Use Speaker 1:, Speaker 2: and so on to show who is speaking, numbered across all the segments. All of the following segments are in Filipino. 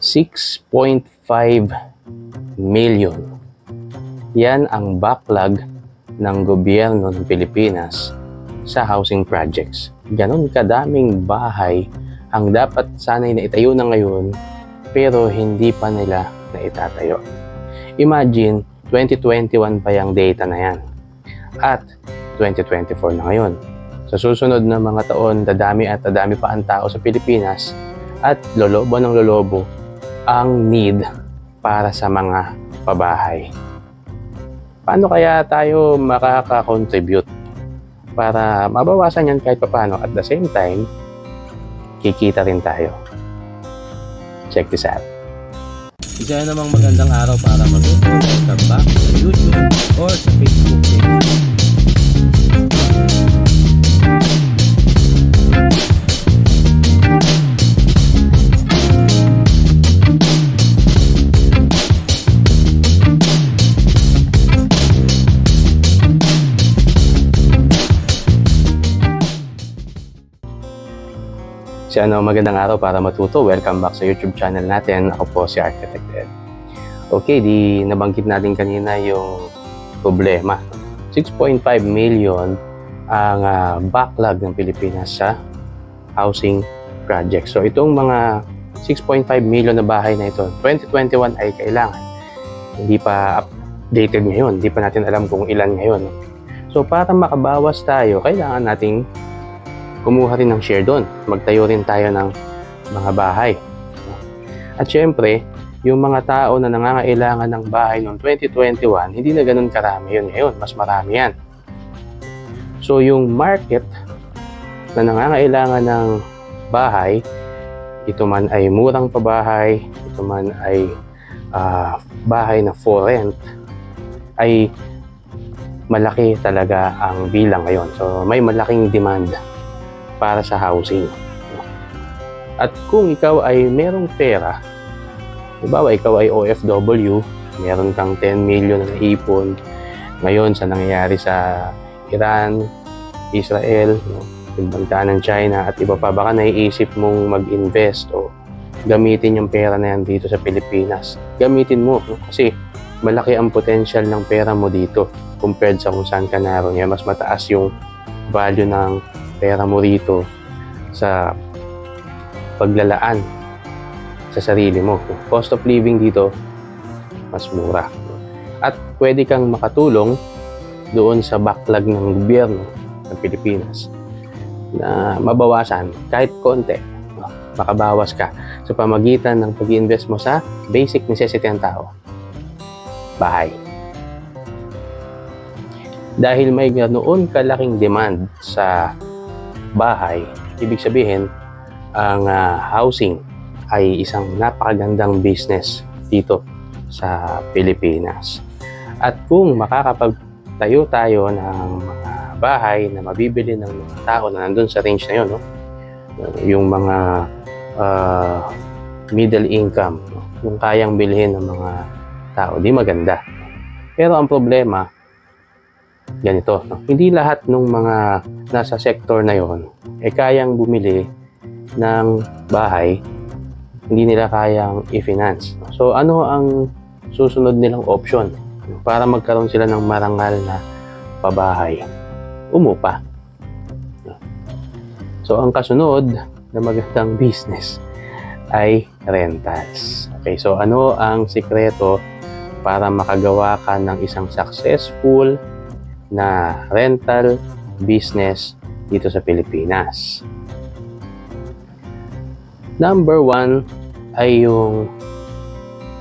Speaker 1: 6.5 million. Yan ang backlog ng gobyerno ng Pilipinas sa housing projects. Ganon kadaming bahay ang dapat sanay na itayo na ngayon pero hindi pa nila na itatayo. Imagine, 2021 pa yung data na yan at 2024 na ngayon. Sa susunod na mga taon, dadami at dadami pa ang tao sa Pilipinas at lolobo ng lolobo ang need para sa mga pabahay. Paano kaya tayo makaka-contribute para mabawasan yan kahit paano? At the same time, kikita rin tayo. Check this out. Isa namang magandang araw para mag-welcome back sa YouTube or sa Facebook page. Magandang araw para matuto. Welcome back sa YouTube channel natin. Ako po si Architect Ed. Okay, nabanggit natin kanina yung problema. 6.5 million ang backlog ng Pilipinas sa housing projects. So itong mga 6.5 million na bahay na ito, 2021 ay kailangan. Hindi pa updated ngayon. Hindi pa natin alam kung ilan ngayon. So para makabawas tayo, kailangan nating kumuha rin ng share doon. Magtayo rin tayo ng mga bahay. At syempre, yung mga tao na nangangailangan ng bahay noong 2021, hindi na ganun karami yun ngayon. Mas marami yan. So yung market na nangangailangan ng bahay, ito man ay murang pabahay, ito man ay bahay na for rent, ay malaki talaga ang bilang ngayon. So may malaking demand para sa housing. At kung ikaw ay merong pera, halimbawa ikaw ay OFW, meron kang 10 million na ipon ngayon sa nangyayari sa Iran, Israel, yung banta ng China at iba pa, baka naiisip mong mag-invest o gamitin yung pera na yan dito sa Pilipinas. Gamitin mo, kasi malaki ang potential ng pera mo dito compared sa kung saan ka naroon. Mas mataas yung value ng pera mo rito sa paglalaan sa sarili mo. Cost of living dito mas mura. At pwede kang makatulong doon sa backlog ng gobyerno ng Pilipinas na mabawasan kahit konti. Makabawas ka sa pamagitan ng pag-i-invest mo sa basic necessity ng tao. Bahay. Dahil may ganoon kalaking demand sa bahay, ibig sabihin ang housing ay isang napakagandang business dito sa Pilipinas. At kung makakapagtayo tayo ng mga bahay na mabibili ng mga tao na nandun sa range na yun, yung mga middle income, yung kayang bilhin ng mga tao, di maganda. Pero ang problema, ganito, hindi lahat ng mga nasa sektor na yon kayang bumili ng bahay, hindi nila kayang i-finance. So ano ang susunod nilang option para magkaroon sila ng marangal na pabahay? Umupa. So ang kasunod na magandang business ay rentals. Okay, so ano ang sikreto para makagawa ka ng isang successful na rental business dito sa Pilipinas? Number 1 ay yung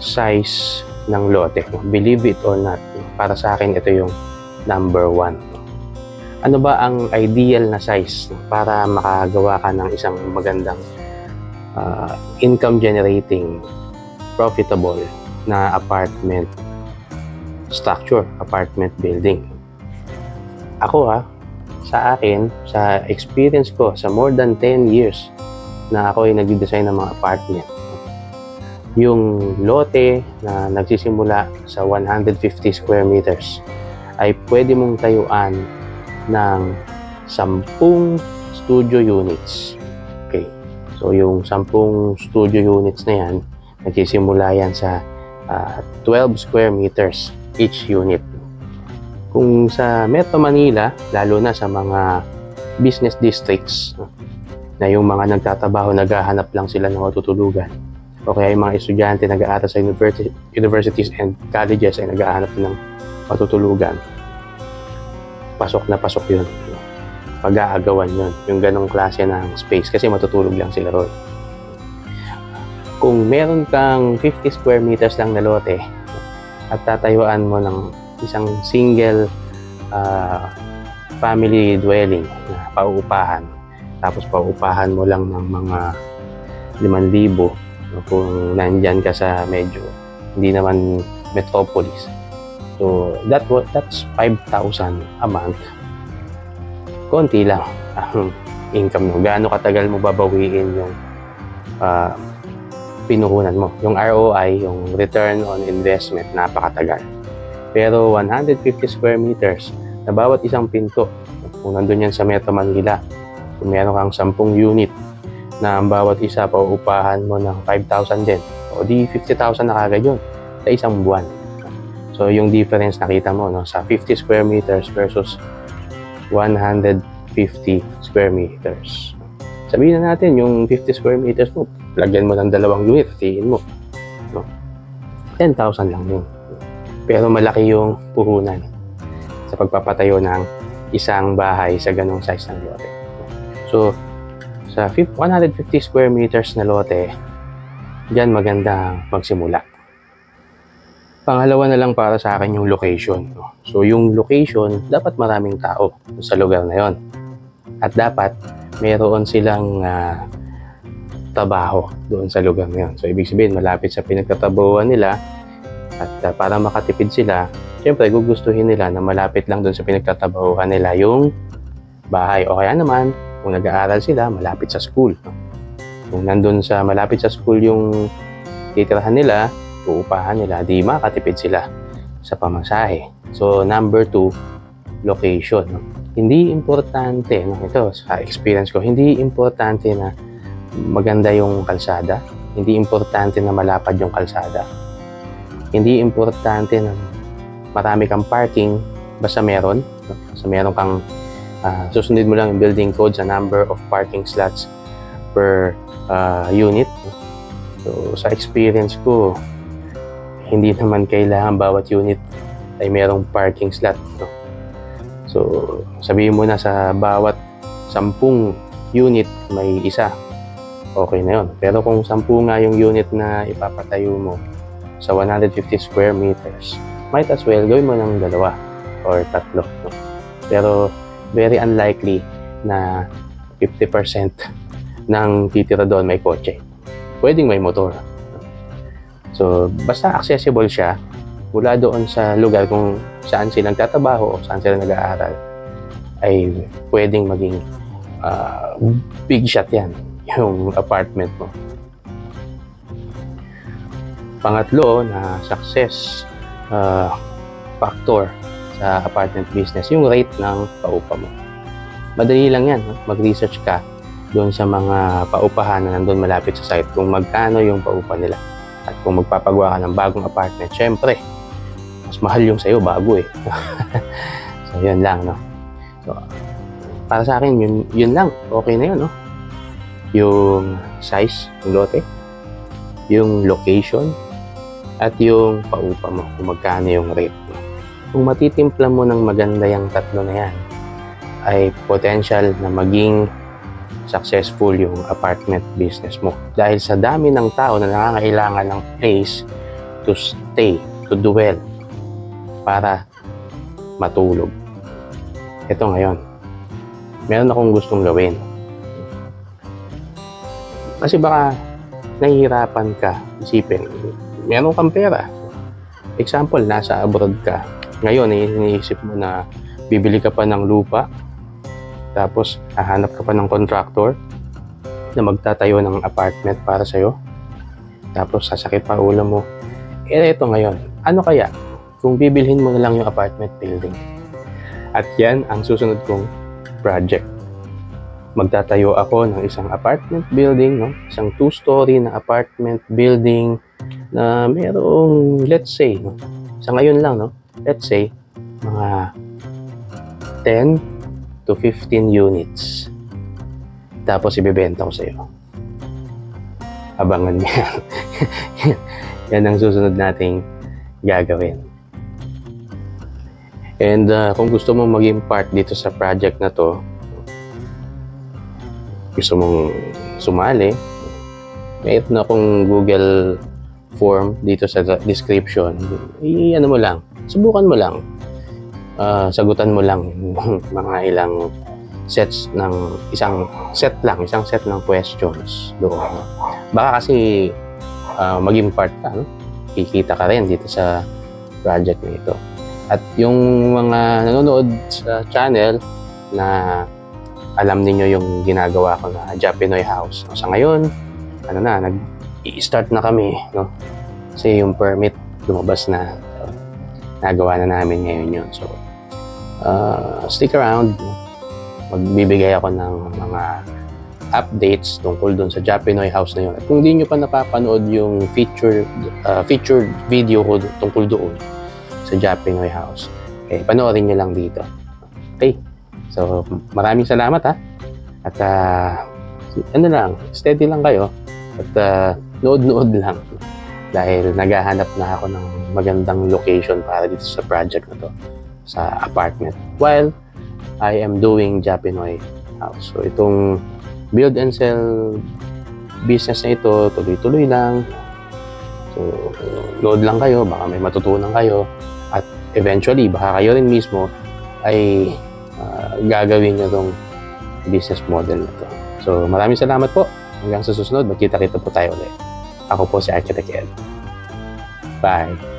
Speaker 1: size ng lote. Believe it or not, para sa akin ito yung number 1. Ano ba ang ideal na size para makagawa ka ng isang magandang income generating, profitable na apartment structure, apartment building? Ako sa akin, sa experience ko, sa more than 10 years na ako ay nag-design ng mga apartment, yung lote na nagsisimula sa 150 square meters ay pwede mong tayuan ng 10 studio units. Okay. So yung 10 studio units na yan, Nagsisimula yan sa 12 square meters each unit. Kung sa Metro Manila, lalo na sa mga business districts, na yung mga nagtatrabaho, naghahanap lang sila ng matutulugan, o kaya yung mga estudyante nag-aaral sa universities and colleges ay naghahanap ng matutulugan, pasok na pasok yun. Pag-aagawan yun, yung ganong klase ng space, kasi matutulog lang sila ron. Kung meron kang 50 square meters lang na lote at tatayuan mo ng isang single family dwelling na pauupahan, tapos pauupahan mo lang ng mga 5,000 kung nandyan ka sa medyo hindi naman metropolis. So that's 5,000 a month. Konti lang ang income mo. Gaano katagal mo babawiin yung pinuhunan mo? Yung ROI, yung return on investment, napakatagal. Pero 150 square meters na bawat isang pinto, kung nandun yan sa Metro Manila, kung meron kang 10 unit na ang bawat isa pauupahan mo ng 5,000 din, o di 50,000 na kagad yun sa isang buwan. So yung difference nakita mo, no, sa 50 square meters versus 150 square meters. Sabihin na natin yung 50 square meters mo, lagyan mo ng 2 unit, hatiin mo, no? 10,000 lang yun. Pero malaki yung puhunan sa pagpapatayo ng isang bahay sa ganong size ng lote. So sa 150 square meters na lote, dyan maganda magsimula. Pangalawa na lang para sa akin yung location. So yung location, dapat maraming tao sa lugar na yon. At dapat mayroon silang trabaho doon sa lugar na yon. So ibig sabihin, malapit sa pinagtatrabahuan nila. At para makatipid sila, syempre gugustuhin nila na malapit lang doon sa pinagtatrabahuan nila yung bahay. O kaya naman, kung nag-aaral sila, malapit sa school. Kung nandun sa malapit sa school yung titirahan nila, uupahan nila, di makatipid sila sa pamasahe. So, number 2, location. Hindi importante, ito sa experience ko, hindi importante na maganda yung kalsada. Hindi importante na malapad yung kalsada. Hindi importante na marami kang parking, basta meron. Basta meron kang, susundin mo lang yung building code sa number of parking slots per unit. So, sa experience ko, hindi naman kailangan bawat unit ay merong parking slot, no? So, sabihin mo na sa bawat 10 unit may isa, okay na yun. Pero kung 10 nga yung unit na ipapatayo mo sa 150 square meters, might as well gawin mo ng 2 or 3, no? Pero very unlikely na 50% ng titira doon may kotse. Pwedeng may motor. So, basta accessible siya mula doon sa lugar kung saan sila nagtatrabaho o saan sila nag-aaral, ay pwedeng maging big shot yan, yung apartment mo. Pangatlo na success factor sa apartment business, yung rate ng paupa mo. Madali lang yan, no? Mag-research ka doon sa mga paupahan na nandun malapit sa site kung magkano yung paupa nila. At kung magpapagawa ka ng bagong apartment, syempre, mas mahal yung sa'yo bago eh. So, yun lang, no? So, para sa akin, yun lang. Okay na yun, no? Yung size, yung lote, yung location, at yung paupa mo, kung magkano yung rate mo. Kung matitimpla mo ng maganda yung 3 na yan, ay potential na maging successful yung apartment business mo. Dahil sa dami ng tao na nangangailangan ng place to stay, to dwell, para matulog. Ito ngayon, meron akong gustong gawin. Kasi baka nahihirapan ka isipin, meron kang pera. Example, nasa abroad ka. Ngayon, iniisip mo na bibili ka pa ng lupa, tapos hahanap ka pa ng contractor na magtatayo ng apartment para sa'yo. Tapos sasakit pa ulo mo. Ito ngayon, ano kaya kung bibilhin mo na lang yung apartment building? At yan ang susunod kong project. Magtatayo ako ng isang apartment building, no? Isang 2-story na apartment building na mayroong, let's say, no, sa ngayon lang, no, let's say, mga 10 to 15 units. Tapos ibebenta ko sa iyo. Abangan niya. Yan ang susunod nating gagawin. And kung gusto mong maging part dito sa project na to, gusto mong sumali, mayroon na akong Google form dito sa description. Ano mo lang, subukan mo lang. Sagutan mo lang mga ilang sets ng isang set ng questions doon. Baka kasi maging part ka, no? Kikita ka rin dito sa project na ito. At yung mga nanonood sa channel na alam niyo yung ginagawa ko na Japinoy House. Sa ngayon, nag-i-start na kami, no? Kasi yung permit lumabas na. So, nagawa na namin ngayon yun. So, stick around. Magbibigay ako ng mga updates tungkol dun sa Japinoy House na yun. At kung di nyo pa napapanood yung featured video ko tungkol doon sa Japinoy House, panoorin nyo lang dito. Okay? So, maraming salamat ha. At steady lang kayo. At nood-nood lang. Dahil naghahanap na ako ng magandang location para dito sa project na to, sa apartment, while I am doing Japinoy House. So, itong build and sell business na ito, tuloy-tuloy lang. So, load lang kayo, baka may matutunan kayo. At eventually, baka kayo rin mismo ay gagawin nyo itong business model na to. So, maraming salamat po. Hanggang sa susunod, magkita-kita po tayo ulit. Ako po si Architect Ed. Bye!